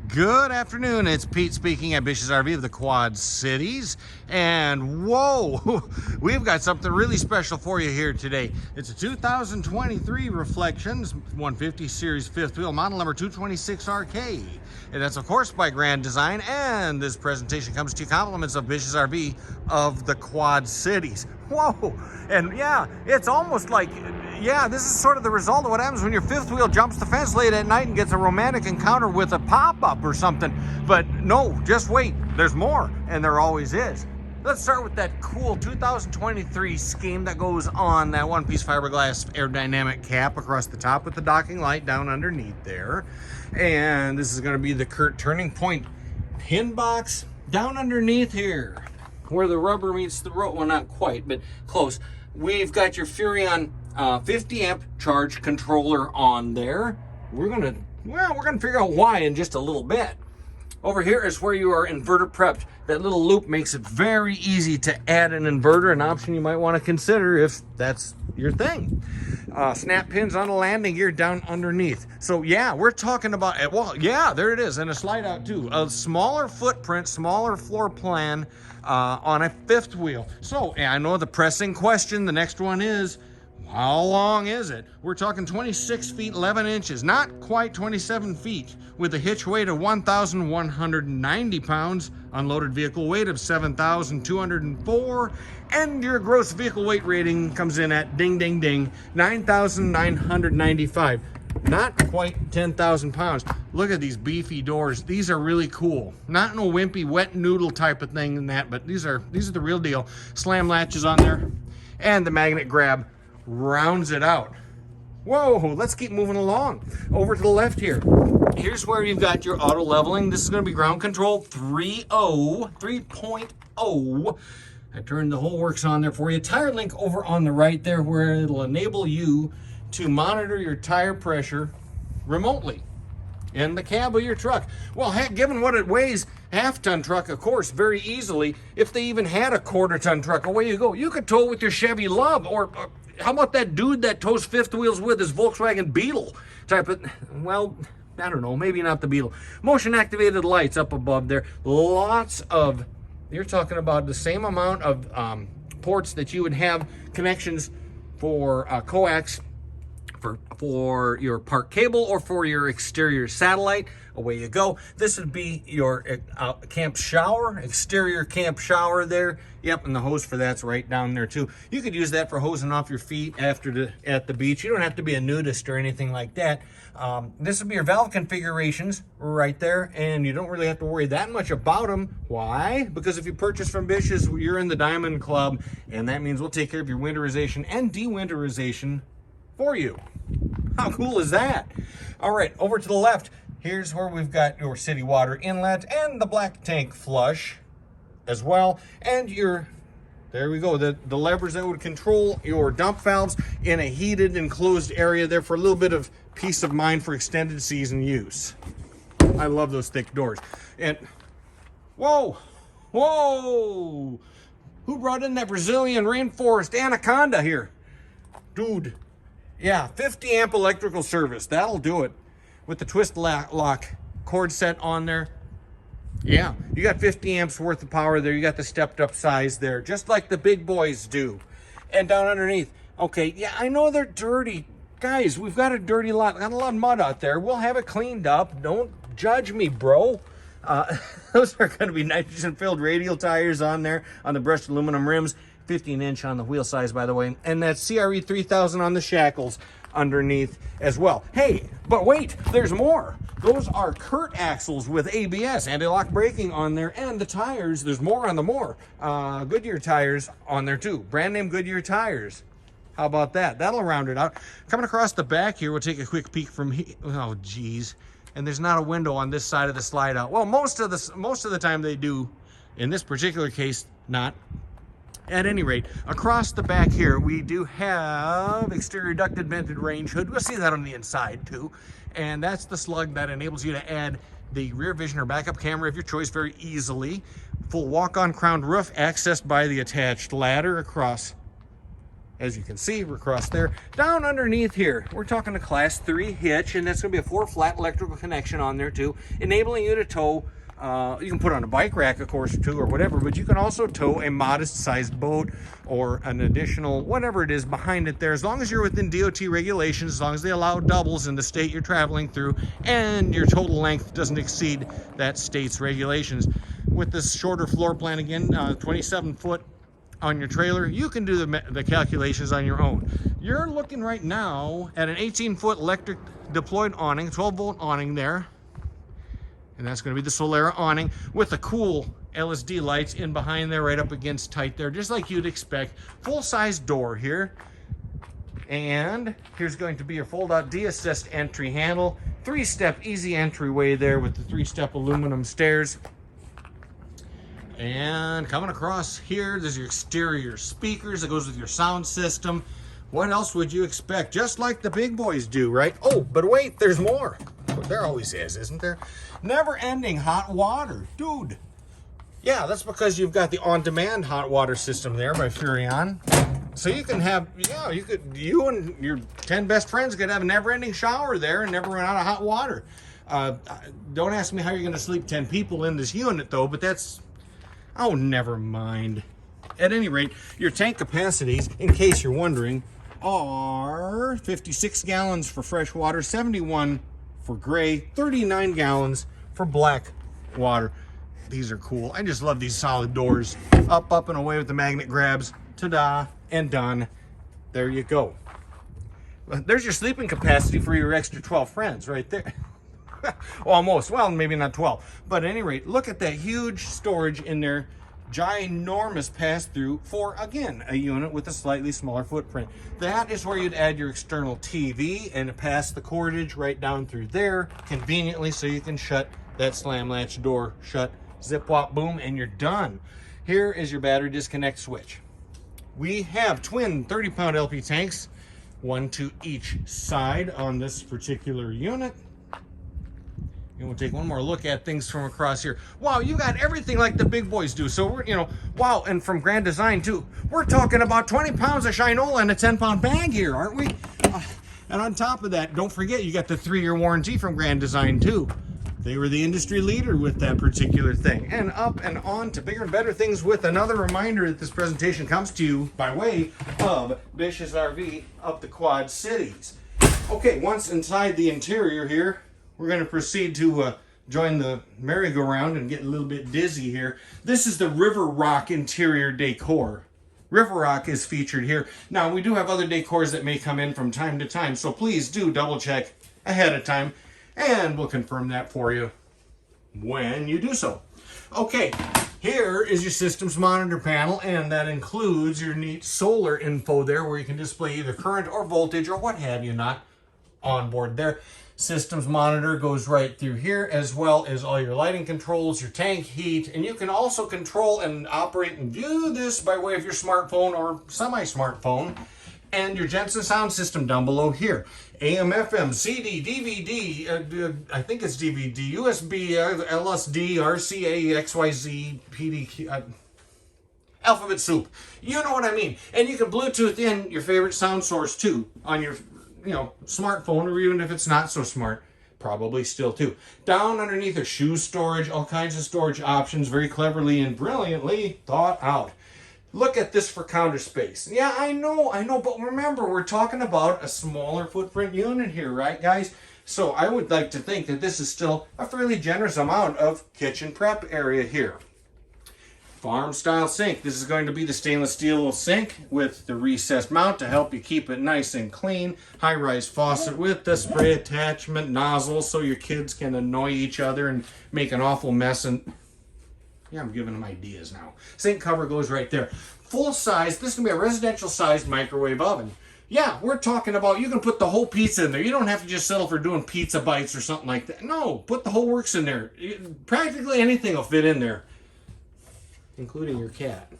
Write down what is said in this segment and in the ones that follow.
Good afternoon, it's Pete speaking at Bish's RV of the Quad Cities. And whoa, we've got something really special for you here today. It's a 2023 Reflections 150 Series fifth wheel, model number 226RK. And that's of course by Grand Design, and this presentation comes to you compliments of Bish's RV of the Quad Cities. Whoa, and yeah, it's almost like, yeah, this is sort of the result of what happens when your fifth wheel jumps the fence late at night and gets a romantic encounter with a pop-up or something. But no, just wait, there's more, and there always is. Let's start with that cool 2023 scheme that goes on that one-piece fiberglass aerodynamic cap across the top with the docking light down underneath there. And this is going to be the Kurt turning point pin box down underneath here, where the rubber meets the road. Well, not quite, but close. We've got your Furrion 50 amp charge controller on there. We're gonna figure out why in just a little bit. Over here is where you are inverter prepped. That little loop makes it very easy to add an inverter, an option you might want to consider if that's your thing. Snap pins on the landing gear down underneath. So yeah, we're talking about, well, yeah, there it is, and a slide out too. A smaller footprint, smaller floor plan on a fifth wheel. So I know the pressing question, the next one is, how long is it? We're talking 26 feet 11 inches, not quite 27 feet, with a hitch weight of 1,190 pounds, unloaded vehicle weight of 7,204, and your gross vehicle weight rating comes in at ding, ding, ding, 9,995. Not quite 10,000 pounds. Look at these beefy doors. These are really cool. Not no wimpy wet noodle type of thing in that, but these are the real deal. Slam latches on there, and the magnet grab rounds it out. Whoa, let's keep moving along. Over to the left here. Here's where you've got your auto leveling. This is going to be ground control 3.0. I turned the whole works on there for you. Tire link over on the right there, where it'll enable you to monitor your tire pressure remotely in the cab of your truck. Well, heck, given what it weighs, half-ton truck, of course, very easily. If they even had a quarter-ton truck, away you go. You could tow with your Chevy Love, or how about that dude that tows fifth wheels with his Volkswagen Beetle type of, well, I don't know, maybe not the Beetle. Motion-activated lights up above there. Lots of, you're talking about the same amount of ports that you would have connections for coax, for your park cable, or for your exterior satellite. Away you go. This would be your camp shower, exterior camp shower there. Yep, and the hose for that's right down there too. You could use that for hosing off your feet at the beach. You don't have to be a nudist or anything like that. This would be your valve configurations right there, and you don't really have to worry that much about them. Why? Because if you purchase from Bish's, you're in the Diamond Club, and that means we'll take care of your winterization and de-winterization for you. How cool is that? All right, over to the left, here's where we've got your city water inlet and the black tank flush as well. And there we go, the levers that would control your dump valves in a heated enclosed area there for a little bit of peace of mind for extended season use. I love those thick doors. And whoa, who brought in that Brazilian rainforest anaconda here? Dude. Yeah, 50 amp electrical service. That'll do it. With the twist lock cord set on there. Yeah, you got 50 amps worth of power there. You got the stepped up size there, just like the big boys do. And down underneath. Okay, yeah, I know they're dirty. Guys, we've got a dirty lot. Got a lot of mud out there. We'll have it cleaned up. Don't judge me, bro. Those are going to be nitrogen-filled radial tires on there on the brushed aluminum rims. 15-inch on the wheel size, by the way, and that CRE 3000 on the shackles underneath as well. Hey, but wait, there's more. Those are Kurt axles with ABS, anti-lock braking on there, and the tires, there's more on the Goodyear tires on there too. Brand name Goodyear tires. How about that? That'll round it out. Coming across the back here, we'll take a quick peek from here. Oh, geez. And there's not a window on this side of the slide out. Well, most of the time they do. In this particular case, not. At any rate, across the back here, we do have exterior ducted vented range hood. We'll see that on the inside too. And that's the slug that enables you to add the rear vision or backup camera of your choice very easily. Full walk-on crowned roof accessed by the attached ladder across As you can see, we're across there. Down underneath here, we're talking a Class 3 hitch, and that's going to be a 4-flat electrical connection on there too, enabling you to tow. You can put on a bike rack, of course, too, or whatever, but you can also tow a modest-sized boat or an additional, whatever it is behind it there, as long as you're within DOT regulations, as long as they allow doubles in the state you're traveling through, and your total length doesn't exceed that state's regulations. With this shorter floor plan, again, 27 foot on your trailer, you can do the calculations on your own. You're looking right now at an 18-foot electric deployed awning, 12-volt awning there. And that's going to be the Solera awning with the cool LSD lights in behind there, right up against tight there, just like you'd expect. Full-size door here. And here's going to be your fold-out de-assist entry handle. 3-step easy entryway there with the 3-step aluminum stairs. And coming across here, there's your exterior speakers that goes with your sound system. What else would you expect? Just like the big boys do, right? Oh, but wait, there's more. There always is, isn't there? Never-ending hot water. Dude. Yeah, that's because you've got the on-demand hot water system there by Furrion. So you can have, yeah, you and your 10 best friends could have a never-ending shower there and never run out of hot water. Don't ask me how you're going to sleep 10 people in this unit, though, but that's... Oh, never mind. At any rate, your tank capacities, in case you're wondering, are 56 gallons for fresh water, 71 for gray, 39 gallons for black water. These are cool. I just love these solid doors. Up, up, and away with the magnet grabs. Ta-da, and done. There you go. There's your sleeping capacity for your extra 12 friends right there. Almost. Well, maybe not 12. But at any rate, look at that huge storage in there. Ginormous pass-through for, again, a unit with a slightly smaller footprint. That is where you'd add your external TV and pass the cordage right down through there conveniently so you can shut that slam latch door shut. Zip, wop, boom, and you're done. Here is your battery disconnect switch. We have twin 30-pound LP tanks, one to each side on this particular unit. And we'll take one more look at things from across here. Wow, you got everything like the big boys do. So we're, wow, and from Grand Design too. We're talking about 20 pounds of Shinola in a 10-pound bag here, aren't we? And on top of that, don't forget you got the 3-year warranty from Grand Design too. They were the industry leader with that particular thing. And up and on to bigger and better things with another reminder that this presentation comes to you by way of Bish's RV up the Quad Cities. Okay, once inside the interior here, we're going to proceed to join the merry-go-round and get a little bit dizzy here. This is the River Rock interior decor. River Rock is featured here. Now, we do have other decors that may come in from time to time, so please do double-check ahead of time, and we'll confirm that for you when you do so. Okay, here is your systems monitor panel, and that includes your neat solar info there where you can display either current or voltage or what have you not on board there. Systems monitor goes right through here, as well as all your lighting controls, your tank heat, and you can also control and operate and view this by way of your smartphone or semi-smartphone, and your Jensen sound system down below here. AM, FM, CD, DVD, I think it's DVD, USB, LSD, RCA, XYZ, PDQ, alphabet soup. You know what I mean. And you can Bluetooth in your favorite sound source too on your smartphone, or even if it's not so smart, probably still too. Down underneath are shoe storage, all kinds of storage options, very cleverly and brilliantly thought out. Look at this for counter space. Yeah, I know, but remember, we're talking about a smaller footprint unit here, right, guys? So I would like to think that this is still a fairly generous amount of kitchen prep area here. Farm style sink. This is going to be the stainless steel sink with the recessed mount to help you keep it nice and clean. High-rise faucet with the spray attachment nozzle so your kids can annoy each other and make an awful mess. And yeah, I'm giving them ideas now. Sink cover goes right there. Full size. This is going to be a residential sized microwave oven. Yeah, we're talking about you can put the whole pizza in there. You don't have to just settle for doing pizza bites or something like that. No, put the whole works in there. Practically anything will fit in there, including your cat.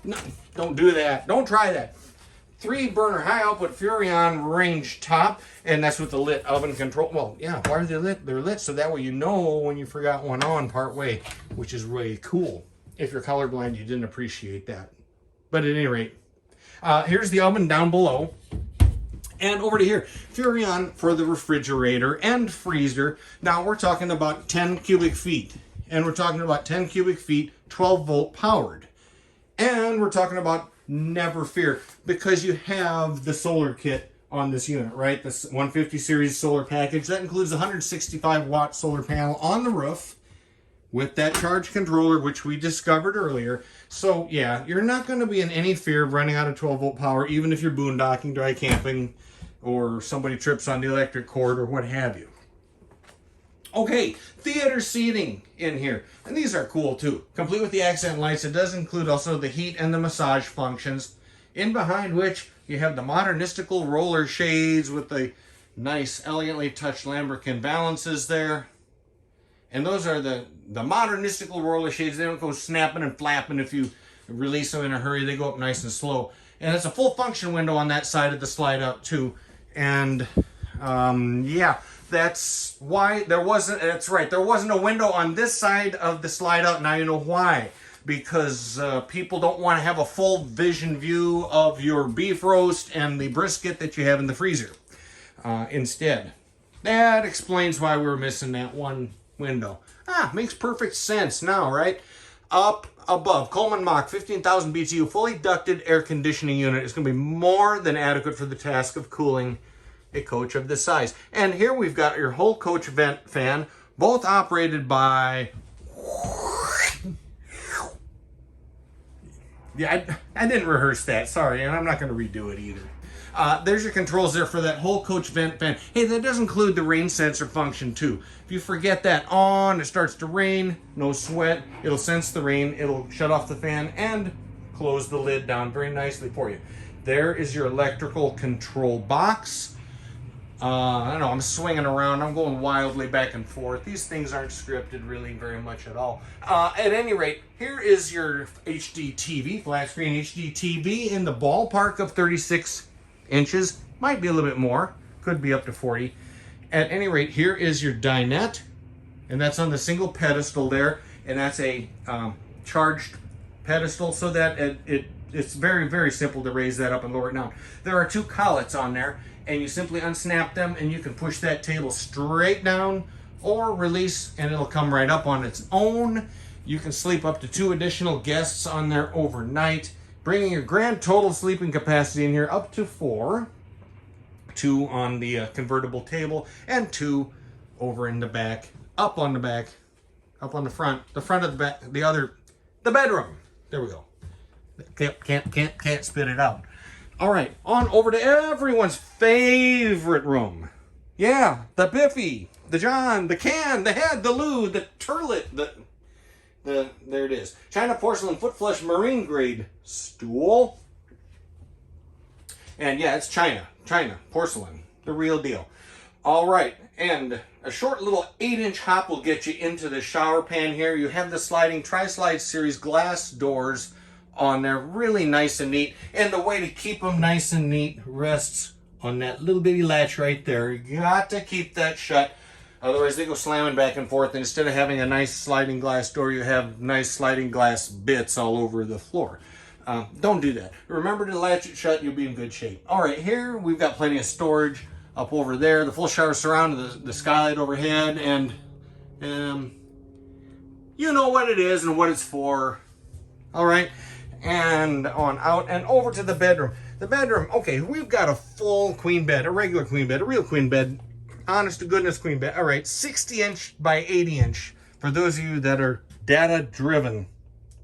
No, don't do that. Don't try that. 3-burner high output Furrion range top, and that's with the lit oven control. Well, yeah, why are they lit? They're lit so that way you know when you forgot one on part way, which is really cool. If you're colorblind, you didn't appreciate that. But at any rate, Here's the oven down below. And over to here, Furrion for the refrigerator and freezer. Now we're talking about 10 cubic feet. And we're talking about 10 cubic feet, 12 volt powered. And we're talking about never fear, because you have the solar kit on this unit, right? This 150 series solar package. That includes a 165 watt solar panel on the roof with that charge controller, which we discovered earlier. So yeah, you're not going to be in any fear of running out of 12 volt power, even if you're boondocking, dry camping, or somebody trips on the electric cord or what have you. Okay, theater seating in here. And these are cool too. Complete with the accent lights. It does include also the heat and the massage functions. In behind which you have the modernistical roller shades with the nice, elegantly touched lambrequin balances there. And those are the modernistical roller shades. They don't go snapping and flapping if you release them in a hurry. They go up nice and slow. And it's a full function window on that side of the slide out too. And yeah, that's why there wasn't, that's right, there wasn't a window on this side of the slide out. Now you know why. Because people don't want to have a full vision view of your beef roast and the brisket that you have in the freezer. Instead, that explains why we were missing that one window. Makes perfect sense now, right? Up above, Coleman Mach 15,000 BTU fully ducted air conditioning unit is going to be more than adequate for the task of cooling a coach of this size. And here we've got your whole coach vent fan, both operated by... Yeah, I didn't rehearse that, sorry, and I'm not going to redo it either. There's your controls there for that whole coach vent fan. Hey, that does include the rain sensor function too. If you forget that on, it starts to rain, no sweat, it'll sense the rain, it'll shut off the fan and close the lid down very nicely for you. There is your electrical control box. I don't know, I'm swinging around, I'm going wildly back and forth. These things aren't scripted really very much at all. At any rate, here is your HD TV, flat screen HD TV in the ballpark of 36 inches. Might be a little bit more, could be up to 40. At any rate, here is your dinette, and that's on the single pedestal there, and that's a charged pedestal, so that it's very, very simple to raise that up and lower it down. There are two collets on there, and you simply unsnap them and you can push that table straight down or release and it'll come right up on its own. You can sleep up to 2 additional guests on there overnight, bringing your grand total sleeping capacity in here up to 4. 2 on the convertible table and 2 over in the back, up on the back, up on the front of the back, the bedroom. There we go. Can't spit it out. All right, on over to everyone's favorite room. Yeah, the Biffy, the John, the can, the head, the Lou, the turlet, there it is. China porcelain foot flush marine grade stool. And yeah, it's China porcelain, the real deal. All right, and a short little 8-inch hop will get you into the shower pan here. You have the sliding Tri-Slide series glass doors on there, really nice and neat. And the way to keep them nice and neat rests on that little bitty latch right there. You got to keep that shut, otherwise they go slamming back and forth, and instead of having a nice sliding glass door, you have nice sliding glass bits all over the floor. Don't do that. Remember to latch it shut, you'll be in good shape. All right, here we've got plenty of storage up over there, the full shower surround, the skylight overhead, and you know what it is and what it's for. All right, and on out and over to the bedroom. The bedroom, okay, we've got a full queen bed, a regular queen bed, a real queen bed, honest to goodness queen bed. All right, 60-inch by 80-inch for those of you that are data-driven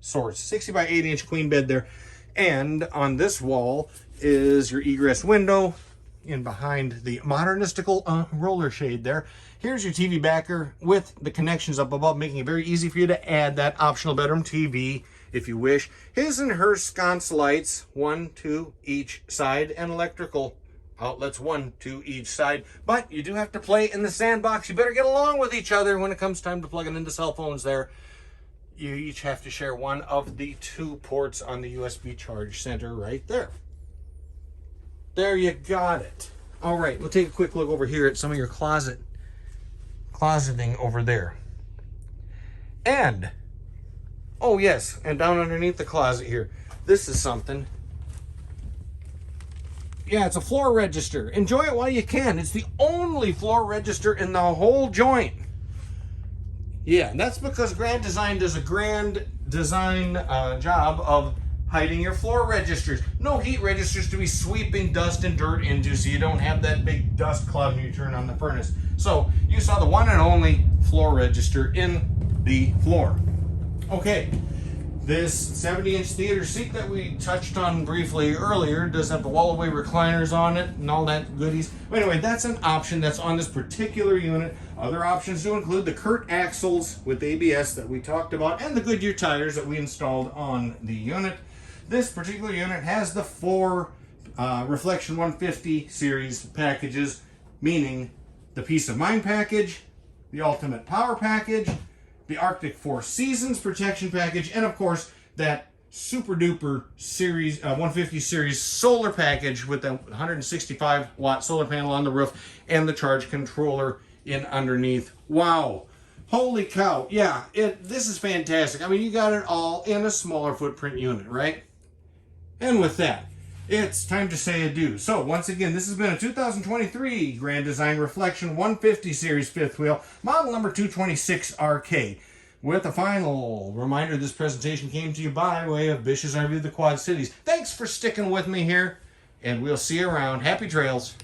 sorts. 60 by 80-inch queen bed there. And on this wall is your egress window in behind the modernistical roller shade there. Here's your TV backer with the connections up above, making it very easy for you to add that optional bedroom TV if you wish. His and her sconce lights, 1, 2 each side, and electrical outlets, 1, 2 each side. But you do have to play in the sandbox. You better get along with each other when it comes time to plug it into cell phones there. You each have to share one of the 2 ports on the USB charge center right there. There you got it. All right, we'll take a quick look over here at some of your closeting over there. And, oh yes, and down underneath the closet here, this is something Yeah, it's a floor register. Enjoy it while you can. It's the only floor register in the whole joint. Yeah, and that's because Grand Design does a grand design job of hiding your floor registers. No heat registers to be sweeping dust and dirt into, so you don't have that big dust cloud when you turn on the furnace. So you saw the one and only floor register in the floor. Okay, this 70-inch theater seat that we touched on briefly earlier does have the wall-away recliners on it and all that goodies. But anyway, that's an option that's on this particular unit. Other options do include the Kurt axles with ABS that we talked about and the Goodyear tires that we installed on the unit. This particular unit has the 4 Reflection 150 series packages, meaning the Peace of Mind package, the Ultimate Power package, the Arctic 4 Seasons protection package, and of course that super duper series 150 series solar package with the 165 watt solar panel on the roof and the charge controller in underneath. Wow, holy cow. Yeah, this is fantastic. I mean, you got it all in a smaller footprint unit, right? And with that, it's time to say adieu. So once again, this has been a 2023 Grand Design Reflection 150 series fifth wheel, model number 226RK. With a final reminder, this presentation came to you by way of Bish's RV of the Quad Cities. Thanks for sticking with me here, and we'll see you around. Happy trails.